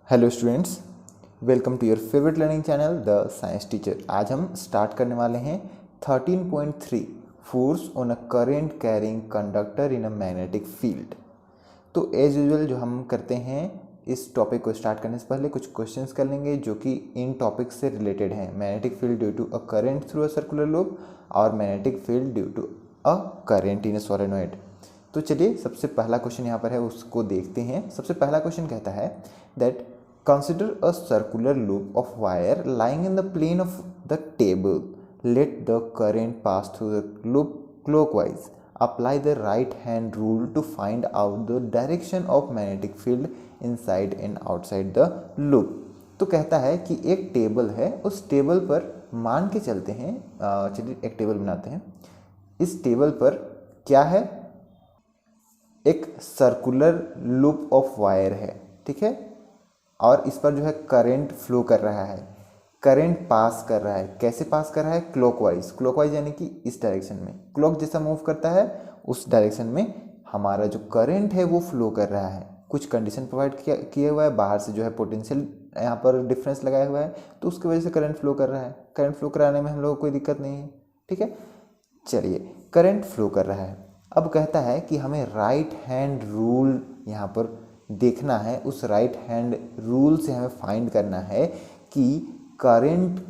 Hello students, welcome to your favourite learning channel the science teacher. आज हम start करने वाले हैं 13.3 force on a current carrying conductor in a magnetic field. तो as usual जो हम करते हैं, इस टॉपिक को स्टार्ट करने से पहले कुछ क्वेश्चंस कर लेंगे जो कि इन टॉपिक से रिलेटेड हैं। Magnetic field due to a current through a circular loop और magnetic field due to a current in a solenoid. तो चलिए सबसे पहला क्वेश्चन यहाँ पर है, उसको देखते हैं। सबसे पहला क्वेश्चन कहता है that consider a circular loop of wire lying in the plane of the table. Let the current pass through the loop clockwise. Apply the right hand rule to find out the direction of magnetic field inside and outside the loop. तो कहता है कि एक table है, उस table पर मान के चलते हैं, चलिए एक टेबल बनाते हैं। इस टेबल पर क्या है? एक सर्कुलर लूप ऑफ वायर है, ठीक है, और इस पर जो है करंट फ्लो कर रहा है, करंट पास कर रहा है। कैसे पास कर रहा है? क्लॉकवाइज। क्लॉकवाइज यानी कि इस डायरेक्शन में, क्लॉक जैसा मूव करता है उस डायरेक्शन में हमारा जो करंट है वो फ्लो कर रहा है। कुछ कंडीशन प्रोवाइड किया हुआ है, बाहर से जो है पोटेंशियल यहाँ पर डिफरेंस लगाया हुआ है, तो उसकी वजह से करंट फ्लो कर रहा है। करंट फ्लो कराने में हम लोगों को कोई दिक्कत नहीं है, ठीक है। चलिए, करंट फ्लो कर रहा है। अब कहता है कि हमें राइट हैंड रूल यहाँ पर देखना है। उस राइट हैंड रूल से हमें फाइंड करना है कि करंट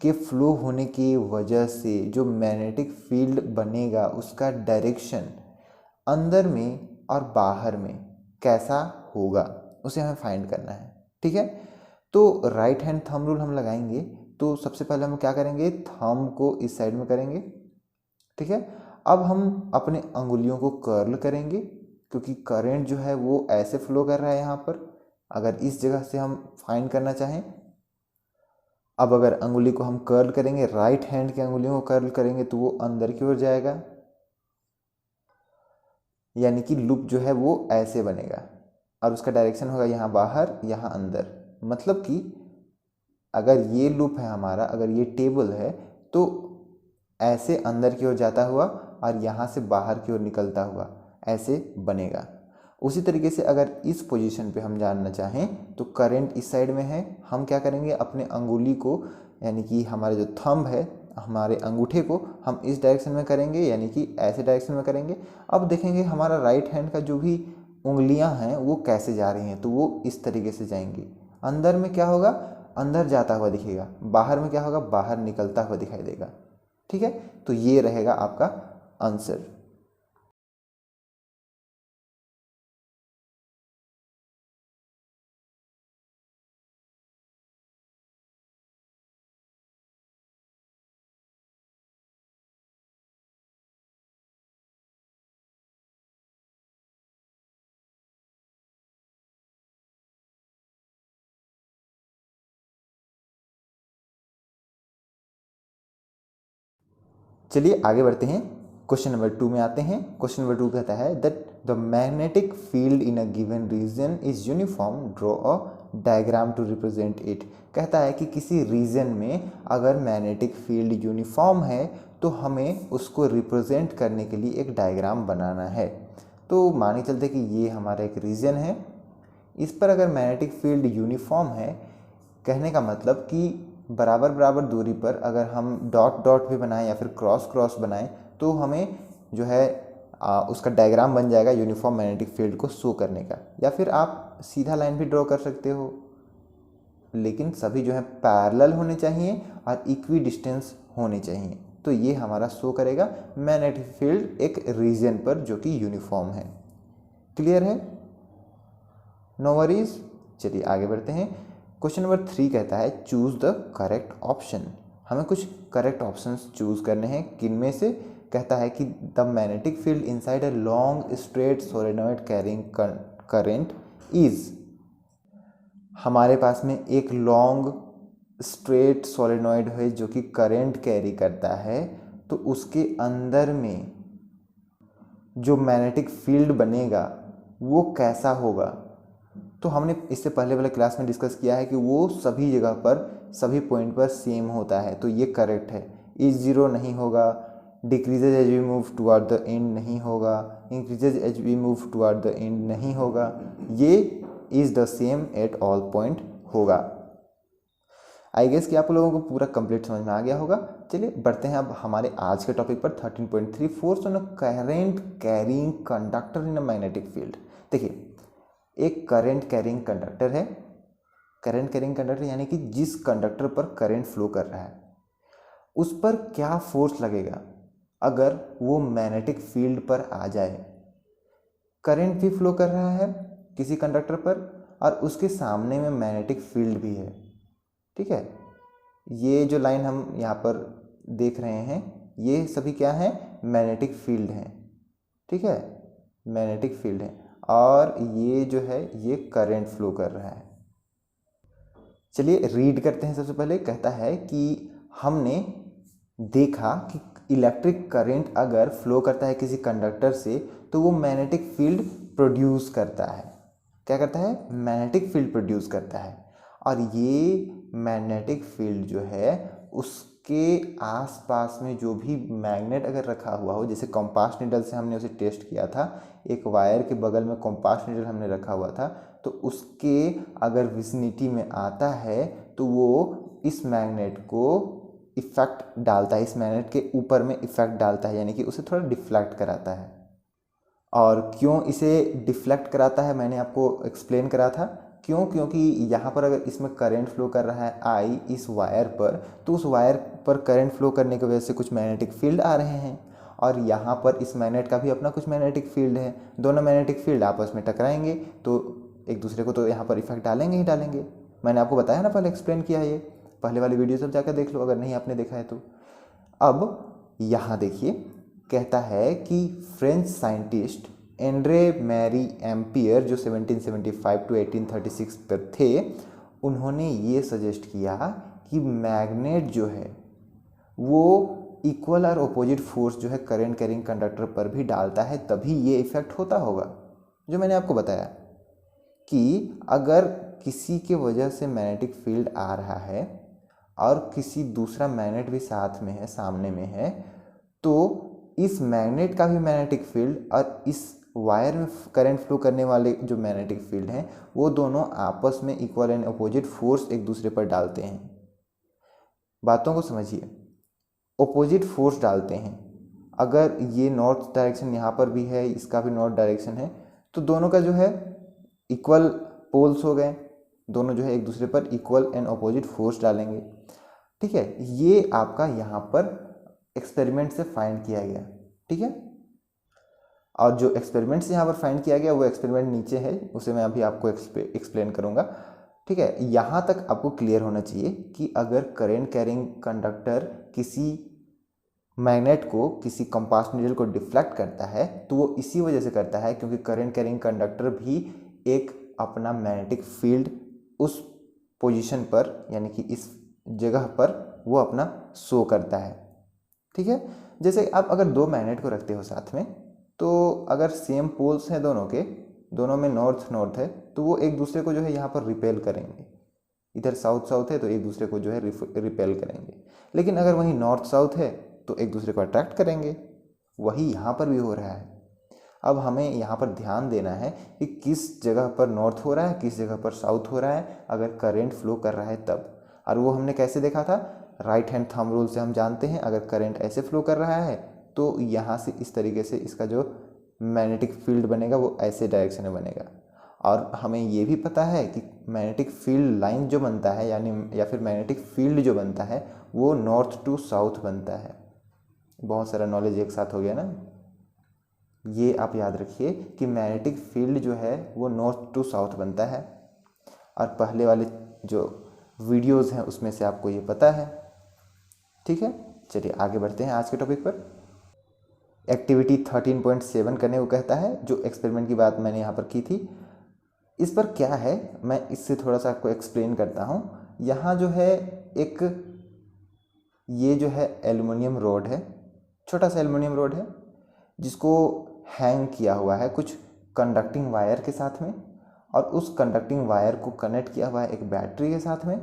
के फ्लो होने की वजह से जो मैग्नेटिक फील्ड बनेगा उसका डायरेक्शन अंदर में और बाहर में कैसा होगा, उसे हमें फाइंड करना है, ठीक है। तो राइट हैंड थंब रूल हम लगाएंगे। तो सबसे पहले हम क्या करेंगे? थंब को इस साइड में करेंगे, ठीक है। अब हम अपने अंगुलियों को कर्ल करेंगे, क्योंकि करंट जो है वो ऐसे फ्लो कर रहा है यहाँ पर। अगर इस जगह से हम फाइंड करना चाहें, अब अगर अंगुली को हम कर्ल करेंगे, राइट हैंड की अंगुलियों को कर्ल करेंगे, तो वो अंदर की ओर जाएगा, यानी कि लूप जो है वो ऐसे बनेगा और उसका डायरेक्शन होगा यहाँ बाहर, यहाँ अंदर। मतलब कि अगर ये लूप है हमारा, अगर ये टेबल है, तो ऐसे अंदर की ओर जाता हुआ और यहाँ से बाहर की ओर निकलता हुआ ऐसे बनेगा। उसी तरीके से अगर इस पोजीशन पे हम जानना चाहें तो करंट इस साइड में है, हम क्या करेंगे? अपने अंगुली को, यानी कि हमारे जो थंब है, हमारे अंगूठे को हम इस डायरेक्शन में करेंगे, यानी कि ऐसे डायरेक्शन में करेंगे। अब देखेंगे हमारा राइट हैंड का जो भी उंगलियां हैं वो कैसे जा रही हैं, तो वो इस तरीके से जाएंगी। अंदर में क्या होगा? अंदर जाता हुआ दिखेगा। बाहर में क्या होगा? बाहर निकलता हुआ दिखाई देगा, ठीक है। तो ये रहेगा आपका आंसर। चलिए आगे बढ़ते हैं, क्वेश्चन नंबर 2 में आते हैं। क्वेश्चन नंबर 2 कहता है that the magnetic field in a given region is uniform, draw a diagram to represent it. कहता है कि किसी रीजन में अगर मैग्नेटिक फील्ड यूनिफॉर्म है तो हमें उसको रिप्रेजेंट करने के लिए एक डायग्राम बनाना है। तो मान के चलते कि ये हमारा एक रीजन है, इस पर अगर मैग्नेटिक फील्ड यूनिफॉर्म है, कहने का मतलब कि बराबर बराबर दूरी पर अगर हम डॉट डॉट भी बनाएं या फिर क्रॉस क्रॉस बनाएं तो हमें जो है उसका डायग्राम बन जाएगा यूनिफॉर्म मैग्नेटिक फील्ड को शो करने का। या फिर आप सीधा लाइन भी ड्रॉ कर सकते हो, लेकिन सभी जो है पैरेलल होने चाहिए और इक्वी डिस्टेंस होने चाहिए। तो ये हमारा शो करेगा मैग्नेटिक फील्ड एक रीजन पर जो कि यूनिफॉर्म है। क्लियर है? No worries. चलिए आगे बढ़ते हैं। क्वेश्चन नंबर 3 कहता है चूज द करेक्ट ऑप्शन। हमें कुछ करेक्ट ऑप्शंस चूज करने हैं। किन में से? कहता है कि the magnetic field inside a long straight solenoid carrying current is. हमारे पास में एक लॉन्ग स्ट्रेट सोलेनोइड है जो कि करंट कैरी करता है, तो उसके अंदर में जो मैग्नेटिक फील्ड बनेगा वो कैसा होगा? तो हमने इससे पहले वाले क्लास में डिस्कस किया है कि वो सभी जगह पर, सभी पॉइंट पर सेम होता है, तो ये करेक्ट है। इज जीरो नहीं होगा, decreases as we move toward the end नहीं होगा, increases as we move toward the end नहीं होगा। ये is the same at all point होगा। आई गेस कि आप लोगों को पूरा कंप्लीट समझ में आ गया होगा। चलिए बढ़ते हैं अब हमारे आज के टॉपिक पर 13.3 force on a current carrying conductor in a magnetic field. देखिए, एक करंट कैरिंग कंडक्टर है। करंट कैरिंग कंडक्टर यानी कि जिस कंडक्टर पर करंट फ्लो कर रहा है उस पर क्या फोर्स लगेगा अगर वो मैग्नेटिक फील्ड पर आ जाए। करंट भी फ्लो कर रहा है किसी कंडक्टर पर और उसके सामने में मैग्नेटिक फील्ड भी है। ठीक है, ये जो लाइन हम यहाँ पर देख रहे हैं ये सभी क्या है, मैग्नेटिक फील्ड हैं। ठीक है, मैग्नेटिक फील्ड है और ये जो है ये करंट फ्लो कर रहा है। चलिए रीड करते हैं। सबसे पहले कहता है कि हमने देखा कि इलेक्ट्रिक करंट अगर फ्लो करता है किसी कंडक्टर से तो वो मैग्नेटिक फील्ड प्रोड्यूस करता है। क्या करता है, मैग्नेटिक फील्ड प्रोड्यूस करता है। और ये मैग्नेटिक फील्ड जो है उसके आसपास में जो भी मैग्नेट अगर रखा हुआ हो, जैसे कंपास नीडल से हमने उसे टेस्ट किया था, एक वायर के बगल में कंपास नीडल हमने रखा हुआ था, तो उसके अगर विसिनिटी में आता है तो वो इस मैग्नेट को इफेक्ट डालता है, इस मैग्नेट के ऊपर में इफेक्ट डालता है, यानी कि उसे थोड़ा डिफ्लेक्ट कराता है। और क्यों इसे डिफ्लेक्ट कराता है मैंने आपको एक्सप्लेन करा था। क्यों, क्योंकि यहाँ पर अगर इसमें करंट फ्लो कर रहा है आई इस वायर पर, तो उस वायर पर करंट फ्लो करने की वजह से कुछ मैग्नेटिक फील्ड आ रहे हैं और यहाँ पर इस मैग्नेट का भी अपना कुछ मैग्नेटिक फील्ड है। दोनों मैग्नेटिक फील्ड आपस में टकराएंगे तो एक दूसरे को तो यहाँ पर इफेक्ट डालेंगे ही डालेंगे। मैंने आपको बताया ना, पहले एक्सप्लेन किया है, ये पहले वाली वीडियो सब जाकर देख लो अगर नहीं आपने देखा है तो। अब यहाँ देखिए, कहता है कि French scientist Andre Marie Ampere जो 1775 टू 1836 पर थे, उन्होंने ये सजेस्ट किया कि मैग्नेट जो है वो इक्वल और अपोजिट फोर्स जो है करंट कैरिंग कंडक्टर पर भी डालता है, तभी ये इफेक्ट होता होगा। जो मैंने आपको बताया कि अगर किसी के वजह से मैग्नेटिक फील्ड आ रहा है और किसी दूसरा मैग्नेट भी साथ में है, सामने में है, तो इस मैग्नेट का भी मैग्नेटिक फील्ड और इस वायर में करंट फ्लो करने वाले जो मैग्नेटिक फील्ड हैं वो दोनों आपस में इक्वल एंड अपोजिट फोर्स एक दूसरे पर डालते हैं। बातों को समझिए, अपोजिट फोर्स डालते हैं। अगर ये नॉर्थ डायरेक्शन यहाँ पर भी है, इसका भी नॉर्थ डायरेक्शन है, तो दोनों का जो है इक्वल पोल्स हो गए, दोनों जो है एक दूसरे पर इक्वल एंड अपोजिट फोर्स डालेंगे। ठीक है, ये आपका यहाँ पर एक्सपेरिमेंट से फाइंड किया गया। ठीक है, और जो एक्सपेरिमेंट से यहाँ पर फाइंड किया गया वो एक्सपेरिमेंट नीचे है, उसे मैं अभी आपको एक्सप्लेन करूँगा। ठीक है, यहाँ तक आपको क्लियर होना चाहिए कि अगर करंट कैरिंग कंडक्टर किसी मैग्नेट को, किसी कंपास नीडल को डिफ्लेक्ट करता है तो वो इसी वजह से करता है क्योंकि करंट कैरिंग कंडक्टर भी एक अपना मैग्नेटिक फील्ड उस पोजीशन पर, यानी कि इस जगह पर वो अपना शो करता है। ठीक है, जैसे आप अगर दो मैग्नेट को रखते हो साथ में, तो अगर सेम पोल्स हैं दोनों के, दोनों में नॉर्थ नॉर्थ है, तो वो एक दूसरे को जो है यहाँ पर रिपेल करेंगे। इधर साउथ साउथ है तो एक दूसरे को जो है रिपेल करेंगे। लेकिन अगर वहीं नॉर्थ साउथ है तो एक दूसरे को अट्रैक्ट करेंगे। वही यहाँ पर भी हो रहा है। अब हमें यहाँ पर ध्यान देना है कि किस जगह पर नॉर्थ हो रहा है, किस जगह पर साउथ हो रहा है अगर करंट फ्लो कर रहा है तब। और वो हमने कैसे देखा था, राइट हैंड थंब रूल से हम जानते हैं अगर करंट ऐसे फ्लो कर रहा है तो यहाँ से इस तरीके से इसका जो मैग्नेटिक फील्ड बनेगा वो ऐसे डायरेक्शन में बनेगा। और हमें ये भी पता है कि मैग्नेटिक फील्ड लाइन जो बनता है, यानी या फिर मैग्नेटिक फील्ड जो बनता है वो नॉर्थ टू साउथ बनता है। बहुत सारा नॉलेज एक साथ हो गया ना। ये आप याद रखिए कि मैग्नेटिक फील्ड जो है वो नॉर्थ टू साउथ बनता है, और पहले वाले जो वीडियोस हैं उसमें से आपको ये पता है। ठीक है, चलिए आगे बढ़ते हैं आज के टॉपिक पर। एक्टिविटी 13.7 करने को कहता है, जो एक्सपेरिमेंट की बात मैंने यहाँ पर की थी। इस पर क्या है मैं इससे थोड़ा सा आपको एक्सप्लेन करता हूँ। यहाँ जो है एक ये जो है एल्युमिनियम रोड है, छोटा सा एल्युमिनियम रोड है जिसको हैंग किया हुआ है कुछ कंडक्टिंग वायर के साथ में, और उस कंडक्टिंग वायर को कनेक्ट किया हुआ है एक बैटरी के साथ में।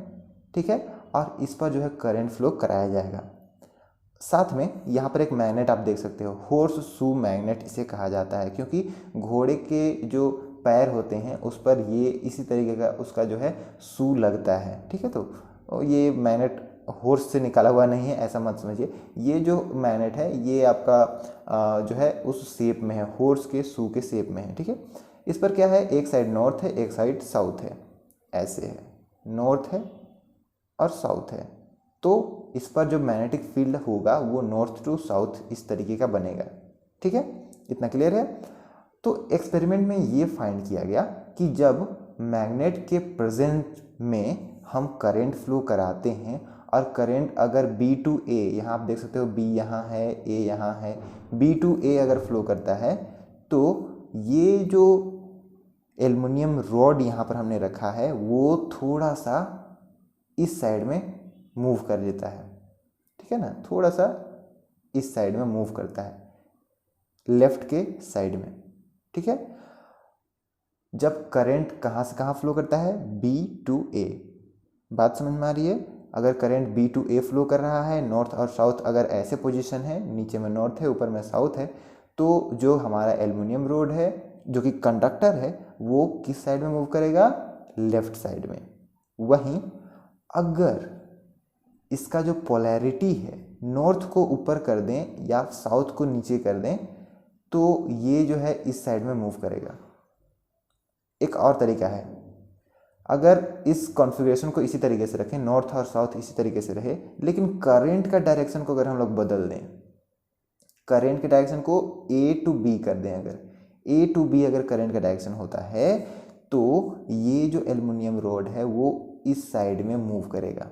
ठीक है, और इस पर जो है करंट फ्लो कराया जाएगा। साथ में यहाँ पर एक मैग्नेट आप देख सकते हो, हॉर्स शू मैग्नेट इसे कहा जाता है, क्योंकि घोड़े के जो पैर होते हैं उस पर ये इसी तरीके का उसका जो है शू लगता है, ठीक है। तो ये मैग्नेट हॉर्स से निकाला हुआ नहीं है, ऐसा मत समझिए। ये जो मैग्नेट है ये आपका जो है उस शेप में है, हॉर्स के शू के शेप में है, ठीक है। इस पर क्या है, एक साइड नॉर्थ है एक साइड साउथ है, ऐसे है, नॉर्थ है और साउथ है। तो इस पर जो मैग्नेटिक फील्ड होगा वो नॉर्थ टू साउथ इस तरीके का बनेगा, ठीक है। इतना क्लियर है। तो एक्सपेरिमेंट में ये फाइंड किया गया कि जब मैग्नेट के प्रेजेंस में हम करंट फ्लो कराते हैं और करंट अगर B टू A, यहाँ आप देख सकते हो B यहाँ है, A यहाँ है, B टू A अगर फ्लो करता है तो ये जो एल्युमिनियम रॉड यहाँ पर हमने रखा है वो थोड़ा सा इस साइड में मूव कर देता है, ठीक है ना, थोड़ा सा इस साइड में मूव करता है, लेफ्ट के साइड में, ठीक है। जब करंट कहाँ से कहाँ फ्लो करता है, B टू A, बात समझ में आ रही है। अगर current B to A flow कर रहा है, नॉर्थ और साउथ अगर ऐसे पोजीशन है, नीचे में नॉर्थ है ऊपर में साउथ है, तो जो हमारा एल्युमिनियम रोड है जो कि कंडक्टर है वो किस साइड में मूव करेगा, लेफ्ट साइड में। वहीं अगर इसका जो पोलैरिटी है नॉर्थ को ऊपर कर दें या साउथ को नीचे कर दें तो ये जो है इस साइड में मूव करेगा। एक और तरीका है, अगर इस कॉन्फ़िगरेशन को इसी तरीके से रखें, नॉर्थ और साउथ इसी तरीके से रहे, लेकिन करंट का डायरेक्शन को अगर हम लोग बदल दें, करंट के डायरेक्शन को A टू B कर दें, अगर A टू B अगर करंट का डायरेक्शन होता है तो ये जो एल्युमिनियम रॉड है वो इस साइड में मूव करेगा,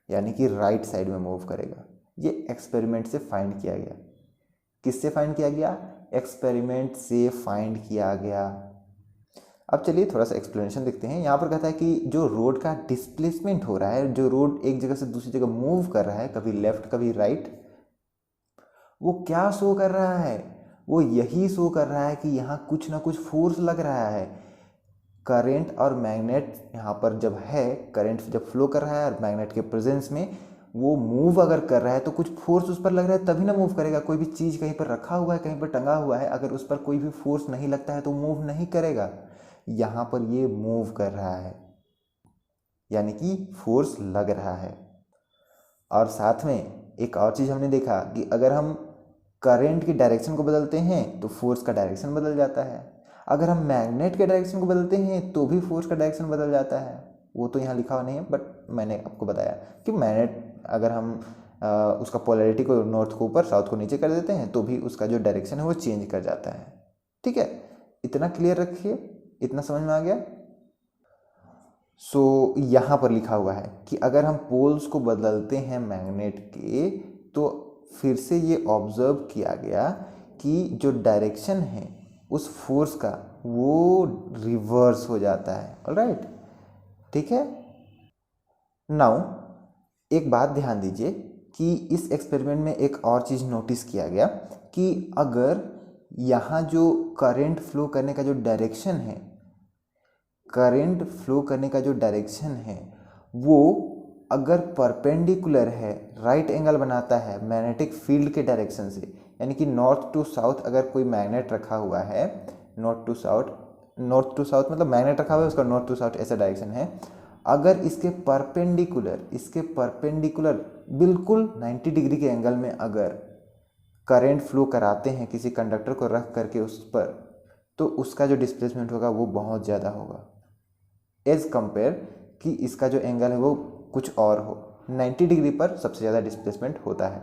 यानी कि राइट साइड में मूव करेगा। ये एक्सपेरिमेंट से फाइंड किया गया। किससे फाइंड किया गया, एक्सपेरिमेंट से फाइंड किया गया। अब चलिए थोड़ा सा एक्सप्लेनेशन देखते हैं। यहाँ पर कहता है कि जो रोड का डिस्प्लेसमेंट हो रहा है, जो रोड एक जगह से दूसरी जगह मूव कर रहा है, कभी लेफ्ट कभी राइट, वो क्या शो कर रहा है, वो यही शो कर रहा है कि यहाँ कुछ ना कुछ फोर्स लग रहा है। करंट और मैग्नेट यहाँ पर जब है, करंट जब फ्लो कर रहा है और मैग्नेट के प्रेजेंस में वो मूव अगर कर रहा है तो कुछ फोर्स उस पर लग रहा है तभी ना मूव करेगा। कोई भी चीज़ कहीं पर रखा हुआ है, कहीं पर टंगा हुआ है, अगर उस पर कोई भी फोर्स नहीं लगता है तो मूव नहीं करेगा। यहाँ पर ये मूव कर रहा है, यानी कि फोर्स लग रहा है। और साथ में एक और चीज़ हमने देखा कि अगर हम करंट की डायरेक्शन को बदलते हैं तो फोर्स का डायरेक्शन बदल जाता है। अगर हम मैग्नेट के डायरेक्शन को बदलते हैं तो भी फोर्स का डायरेक्शन बदल जाता है। वो तो यहाँ लिखा हुआ नहीं है, बट मैंने आपको बताया कि मैग्नेट अगर हम उसका पोलैरिटी को नॉर्थ को ऊपर साउथ को नीचे कर देते हैं तो भी उसका जो डायरेक्शन है वो चेंज कर जाता है, ठीक है। इतना क्लियर रखिए, इतना समझ में आ गया। सो यहाँ पर लिखा हुआ है कि अगर हम पोल्स को बदलते हैं मैग्नेट के तो फिर से ये ऑब्जर्व किया गया कि जो डायरेक्शन है उस फोर्स का वो रिवर्स हो जाता है। ऑलराइट, ठीक है। नाउ एक बात ध्यान दीजिए कि इस एक्सपेरिमेंट में एक और चीज़ नोटिस किया गया कि अगर यहाँ जो करंट फ्लो करने का जो डायरेक्शन है, करंट फ्लो करने का जो डायरेक्शन है वो अगर परपेंडिकुलर है, राइट एंगल बनाता है मैग्नेटिक फील्ड के डायरेक्शन से, यानी कि नॉर्थ टू साउथ अगर कोई मैग्नेट रखा हुआ है, नॉर्थ टू साउथ मतलब मैग्नेट रखा हुआ है उसका नॉर्थ टू साउथ ऐसा डायरेक्शन है, अगर इसके परपेंडिकुलर बिल्कुल 90 डिग्री के एंगल में अगर करंट फ्लो कराते हैं किसी कंडक्टर को रख करके उस पर, तो उसका जो डिस्प्लेसमेंट होगा वो बहुत ज़्यादा होगा एज कंपेयर कि इसका जो एंगल है वो कुछ और हो। 90 डिग्री पर सबसे ज़्यादा डिस्प्लेसमेंट होता है।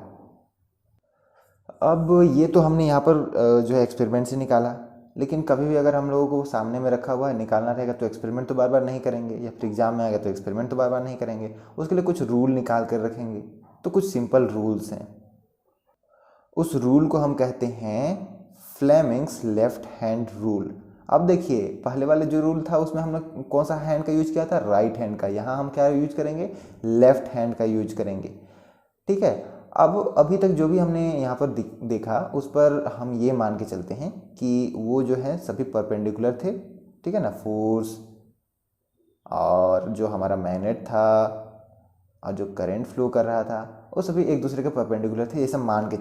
अब ये तो हमने यहाँ पर जो है एक्सपेरिमेंट से निकाला, लेकिन कभी भी अगर हम लोगों को सामने में रखा हुआ है निकालना रहेगा तो एक्सपेरिमेंट तो बार बार नहीं करेंगे, या फिर एग्जाम में आएगा तो एक्सपेरिमेंट तो बार बार नहीं करेंगे, उसके लिए कुछ रूल निकाल कर रखेंगे। तो कुछ सिंपल रूल्स हैं, उस रूल को हम कहते हैं फ्लेमिंग्स लेफ्ट हैंड रूल। अब देखिए पहले वाले जो रूल था उसमें हमने कौन सा हैंड का यूज किया था, राइट हैंड का। यहाँ हम क्या यूज करेंगे, लेफ्ट हैंड का यूज करेंगे, ठीक है। अब अभी तक जो भी हमने यहाँ पर देखा उस पर हम ये मान के चलते हैं कि वो जो है सभी परपेंडिकुलर थे, ठीक है ना। फोर्स और जो हमारा मैग्नेट था और जो करंट फ्लो कर रहा था वो सभी एक दूसरे के परपेंडिकुलर थे। ये सब मान के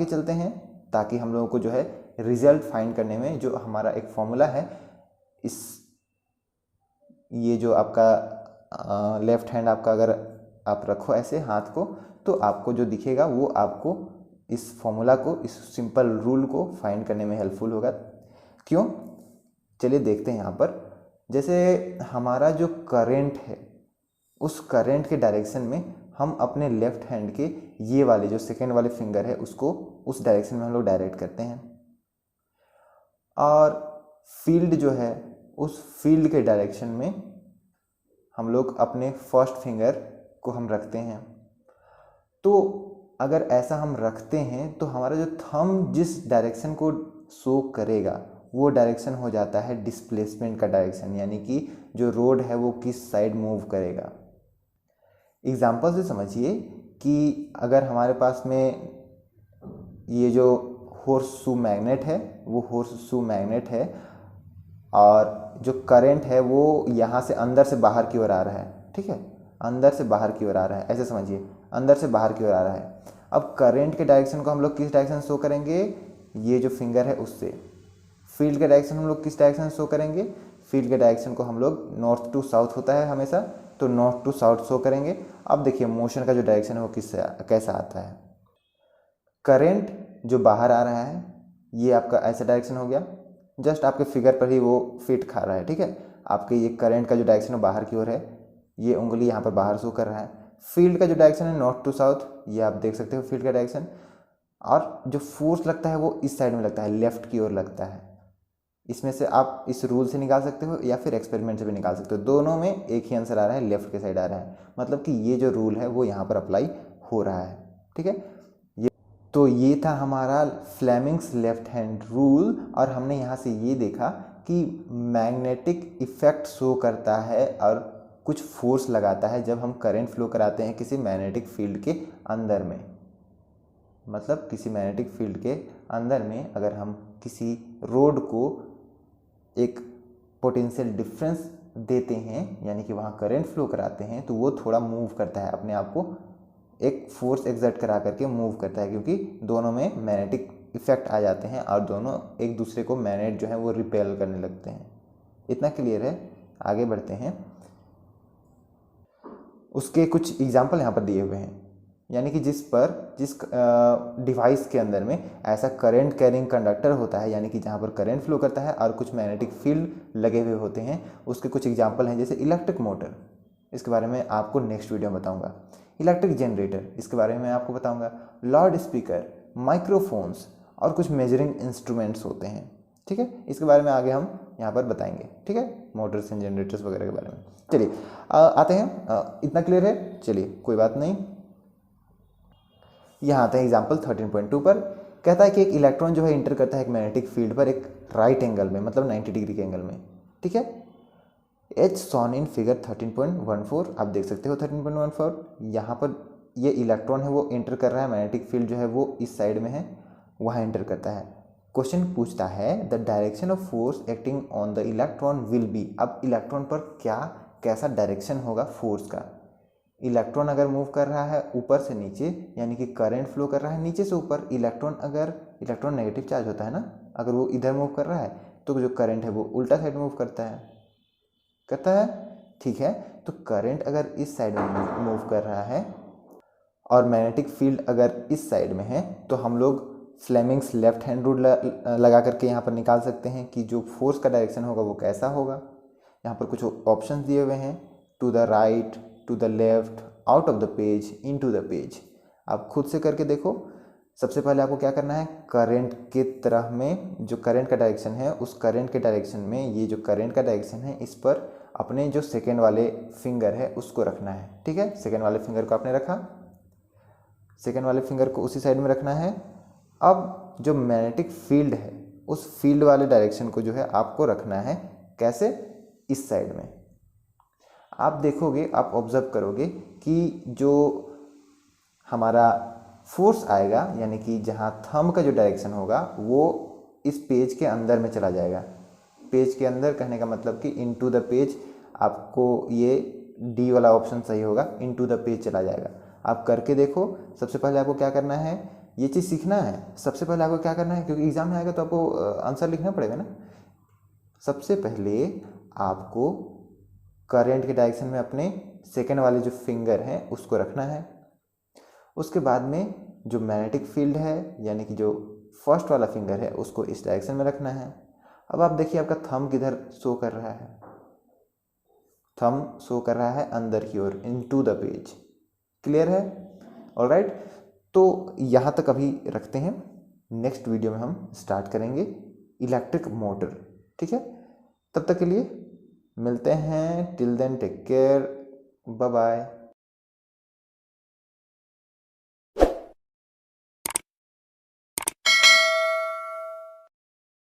चलते हैं ताकि हम लोगों को जो है रिजल्ट फाइंड करने में जो हमारा एक फॉर्मूला है इस ये जो आपका लेफ्ट हैंड आपका अगर आप रखो ऐसे हाथ को, तो आपको जो दिखेगा वो आपको इस फॉर्मूला को, इस सिंपल रूल को फाइंड करने में हेल्पफुल होगा। क्यों, चलिए देखते हैं। यहाँ पर जैसे हमारा जो करंट है, उस करंट के डायरेक्शन में हम अपने लेफ्ट हैंड के ये वाले जो सेकेंड वाले फिंगर है उसको उस डायरेक्शन में हम लोग डायरेक्ट करते हैं, और फील्ड जो है उस फील्ड के डायरेक्शन में हम लोग अपने फर्स्ट फिंगर को हम रखते हैं। तो अगर ऐसा हम रखते हैं तो हमारा जो थंब जिस डायरेक्शन को शो करेगा वो डायरेक्शन हो जाता है डिस्प्लेसमेंट का डायरेक्शन, यानी कि जो रोड है वो किस साइड मूव करेगा। एग्जाम्पल से समझिए कि अगर हमारे पास में ये जो हॉर्स शू मैग्नेट है, वो हॉर्स शू मैग्नेट है, और जो करंट है वो यहाँ से अंदर से बाहर की ओर आ रहा है, ठीक है, अंदर से बाहर की ओर आ रहा है, ऐसे समझिए, अंदर से बाहर की ओर आ रहा है। अब करंट के डायरेक्शन को हम लोग किस डायरेक्शन शो करेंगे, ये जो फिंगर है उससे। फील्ड के डायरेक्शन हम लोग किस डायरेक्शन शो करेंगे, फील्ड के डायरेक्शन को हम लोग नॉर्थ टू साउथ होता है हमेशा, तो नॉर्थ टू साउथ शो करेंगे। अब देखिए मोशन का जो डायरेक्शन है वो कैसा आता है। करंट जो बाहर आ रहा है ये आपका ऐसा डायरेक्शन हो गया, जस्ट आपके फिगर पर ही वो फिट खा रहा है, ठीक है। आपके ये करंट का जो डायरेक्शन है बाहर की ओर है, ये उंगली यहाँ पर बाहर शो कर रहा है। फील्ड का जो डायरेक्शन है नॉर्थ टू साउथ, ये आप देख सकते हो फील्ड का डायरेक्शन, और जो फोर्स लगता है वो इस साइड में लगता है, लेफ्ट की ओर लगता है। इसमें से आप इस रूल से निकाल सकते हो या फिर एक्सपेरिमेंट से भी निकाल सकते हो, दोनों में एक ही आंसर आ रहा है, लेफ्ट के साइड आ रहा है, मतलब कि ये जो रूल है वो यहाँ पर अप्लाई हो रहा है, ठीक है। तो ये था हमारा फ्लेमिंग्स लेफ्ट हैंड रूल, और हमने यहाँ से ये देखा कि मैग्नेटिक इफेक्ट शो करता है और कुछ फोर्स लगाता है जब हम करंट फ्लो कराते हैं किसी मैग्नेटिक फील्ड के अंदर में। मतलब किसी मैग्नेटिक फील्ड के अंदर में अगर हम किसी रोड को एक पोटेंशियल डिफरेंस देते हैं, यानी कि वहाँ करंट फ्लो कराते हैं, तो वो थोड़ा मूव करता है, अपने आप को एक फोर्स एक्सर्ट करा करके मूव करता है, क्योंकि दोनों में मैग्नेटिक इफेक्ट आ जाते हैं और दोनों एक दूसरे को मैग्नेट जो है वो रिपेल करने लगते हैं। इतना क्लियर है, आगे बढ़ते हैं। उसके कुछ एग्जाम्पल यहाँ पर दिए हुए हैं, यानी कि जिस डिवाइस के अंदर में ऐसा करंट कैरिंग कंडक्टर होता है, यानी कि जहाँ पर करंट फ्लो करता है और कुछ मैग्नेटिक फील्ड लगे हुए होते हैं, उसके कुछ एग्जाम्पल हैं, जैसे इलेक्ट्रिक मोटर, इसके बारे में आपको नेक्स्ट वीडियो में बताऊंगा। इलेक्ट्रिक जनरेटर, इसके बारे में आपको बताऊंगा। लाउड स्पीकर, माइक्रोफोन्स और कुछ मेजरिंग इंस्ट्रूमेंट्स होते हैं, ठीक है। इसके बारे में आगे हम यहाँ पर बताएंगे, ठीक है, मोटर्स एंड जनरेटर्स वगैरह के बारे में। चलिए आते हैं, इतना क्लियर है, चलिए कोई बात नहीं। यहाँ आते हैं एग्जाम्पल 13.2 पर। कहता है कि एक इलेक्ट्रॉन जो है इंटर करता है एक मैग्नेटिक फील्ड पर एक राइट एंगल में, मतलब 90 डिग्री के एंगल में, ठीक है। एच सॉन इन फिगर 13.14, आप देख सकते हो 13.14। यहाँ पर ये इलेक्ट्रॉन है वो इंटर कर रहा है, मैग्नेटिक फील्ड जो है वो इस साइड में है, वहाँ इंटर करता है। क्वेश्चन पूछता है the direction of force acting on the electron will be. अब इलेक्ट्रॉन पर कैसा डायरेक्शन होगा फोर्स का। इलेक्ट्रॉन अगर मूव कर रहा है ऊपर से नीचे, यानी कि करंट फ्लो कर रहा है नीचे से ऊपर। इलेक्ट्रॉन नेगेटिव चार्ज होता है ना, अगर वो इधर मूव कर रहा है तो जो करंट है वो उल्टा साइड मूव करता है, ठीक है। तो करंट अगर इस साइड में मूव कर रहा है और मैग्नेटिक फील्ड अगर इस साइड में है, तो हम लोग फ्लेमिंग्स लेफ्ट हैंड रूल लगा करके यहाँ पर निकाल सकते हैं कि जो फोर्स का डायरेक्शन होगा वो कैसा होगा। यहाँ पर कुछ ऑप्शंस दिए हुए हैं, to the right, to the left, out of the page, into the page. आप खुद से करके देखो। सबसे पहले आपको क्या करना है, करंट के तरह में जो करंट का डायरेक्शन है, उस करंट के डायरेक्शन में ये जो करंट का डायरेक्शन है, इस पर अपने जो सेकेंड वाले फिंगर है उसको रखना है, ठीक है। सेकेंड वाले फिंगर को आपने रखा, सेकेंड वाले फिंगर को उसी साइड में रखना है। अब जो मैग्नेटिक फील्ड है उस फील्ड वाले डायरेक्शन को जो है आपको रखना है, कैसे, इस साइड में। आप देखोगे, आप ऑब्जर्व करोगे कि जो हमारा फोर्स आएगा, यानी कि जहाँ थंब का जो डायरेक्शन होगा वो इस पेज के अंदर में चला जाएगा। पेज के अंदर कहने का मतलब कि इनटू द पेज, आपको ये डी वाला ऑप्शन सही होगा, इनटू द पेज चला जाएगा। आप करके देखो। सबसे पहले आपको क्या करना है, ये चीज़ सीखना है। सबसे पहले आपको क्या करना है, क्योंकि एग्जाम में आएगा तो आपको आंसर लिखना पड़ेगा ना। सबसे पहले आपको करंट के डायरेक्शन में अपने सेकेंड वाले जो फिंगर हैं उसको रखना है। उसके बाद में जो मैग्नेटिक फील्ड है यानी कि जो फर्स्ट वाला फिंगर है उसको इस डायरेक्शन में रखना है। अब आप देखिए आपका थंब किधर शो कर रहा है, थंब शो कर रहा है अंदर की ओर, इनटू द पेज। क्लियर है? ऑलराइट, तो यहाँ तक अभी रखते हैं। नेक्स्ट वीडियो में हम स्टार्ट करेंगे इलेक्ट्रिक मोटर। ठीक है, तब तक के लिए मिलते हैं। Till then take care, bye bye.